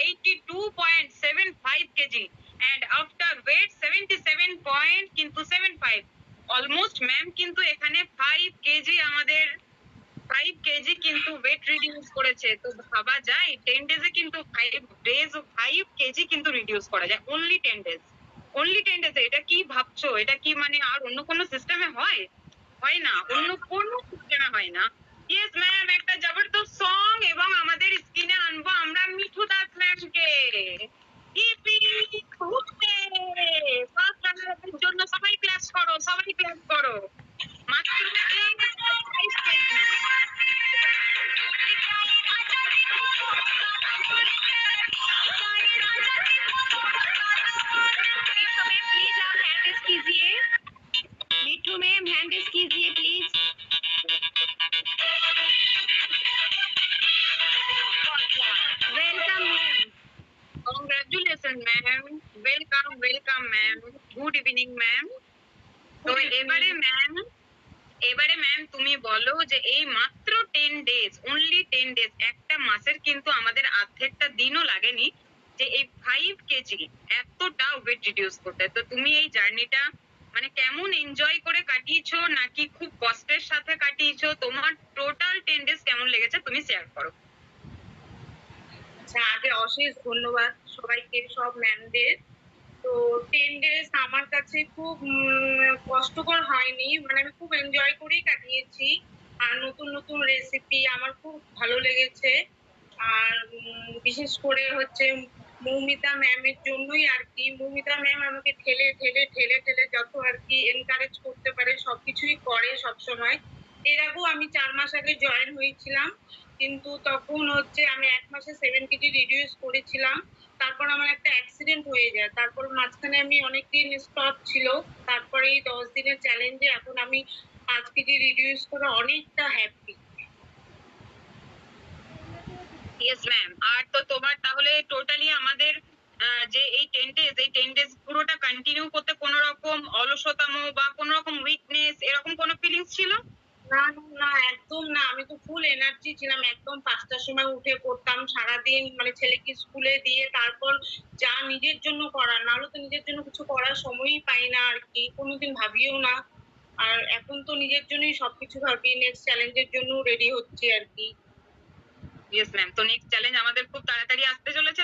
82.75 KG and after weight 77.75 almost ma'am কিন্তু এখানে 5 KG আমাদের 5 কেজি কিন্তু ওয়েট রিডিউস করেছে। তো ভাবা যায় 10 ডেজে কিন্তু 5 কেজি কিন্তু রিডিউস করা যায় অনলি 10 ডেজ। অনলি 10 ডেজে। এটা কি ভাবছো? এটা কি মানে আর অন্য কোনো সিস্টেমে হয়? হয় না, অন্য কোনো সিস্টেমে হয় না। ইয়েস ম্যাম, একটা জবরদস্ত সং এবং আমাদের স্ক্রিনে আনবো আমরা মিঠু দাস ম্যামকে। ইপি খুঁজতে ফার্স্ট রানারের জন্য সবাই ক্লাস করো, সবাই ক্লাস করো। মাত্র 5 কেজি। प्लीज आप हैंड रेस कीजिए। मिठू मैम हैंड रेस कीजिए please. Welcome ma'am. Congratulation ma'am, welcome welcome ma'am, good evening ma'am. তো এবারে ম্যাম তুমি বলো যে এই মাত্র 10 ডেজ, অনলি 10 ডেজ, একটা মাসের কিন্তু আমাদের অর্ধেকটা দিনও লাগেনি যে এই 5 কেজি এতটা ওয়েট রিডিউস করতে। তো তুমি এই জার্নিটা মানে কেমন এনজয় করে কাটিয়েছো নাকি খুব কষ্টের সাথে কাটিয়েছো? তোমার টোটাল 10 ডেজ কেমন লেগেছে তুমি শেয়ার করো। আচ্ছা, আগে অশেষ ধন্যবাদ সবাইকে, সব ম্যামদের। তো 10 ডেজ আমার কাছে খুব কষ্টকর হয়নি, মানে আমি খুব এনজয় করেই কাটিয়েছি। আর নতুন নতুন রেসিপি আমার খুব ভালো লেগেছে। আর বিশেষ করে হচ্ছে মৌমিতা ম্যামের জন্যই আর কি। মৌমিতা ম্যাম আমাকে ঠেলে ঠেলে ঠেলে ঠেলে যত আর কি এনকারেজ করতে পারে সবকিছুই করে সবসময়। এর আগেও আমি 4 মাস আগে জয়েন হয়েছিলাম, কিন্তু তখন হচ্ছে আমি 1 মাসে 7 কেজি রিডিউস করেছিলাম। তারপর আমার একটা অ্যাক্সিডেন্ট হয়ে যায়, তারপর মাঝখানে আমি অনেকদিন স্টপ ছিল। তারপরে এই 10 দিনের চ্যালেঞ্জে এখন আমি 5 কেজি রিডিউস করে অনেকটা হ্যাপি। Yes ma'am. আর তো তোমার তাহলে টোটালি আমাদের যে এই 10 ডেজ পুরোটা কন্টিনিউ করতে কোনো রকম অলসতাম বা কোনো রকম উইকনেস এরকম কোনো ফিলিংস ছিল? না না, একদম না। আমি তো ফুল এনার্জি ছিলাম, একদম 5টার সময় উঠে পড়তাম সারাদিন, মানে ছেলেকে স্কুলে দিয়ে তারপর যা নিজের জন্য করার, নাহলে তো নিজের জন্য কিছু করার সময়ই পাই না আর কি, কোনোদিন ভাবিও না। আর এখন তো নিজের জন্যই সবকিছু ভাবি, নেক্সট চ্যালেঞ্জের জন্য রেডি হচ্ছি আর কি। Yes ma'am. তো নেক্সট চ্যালেঞ্জ আমাদের খুব তাড়াতাড়ি আসতে চলেছে।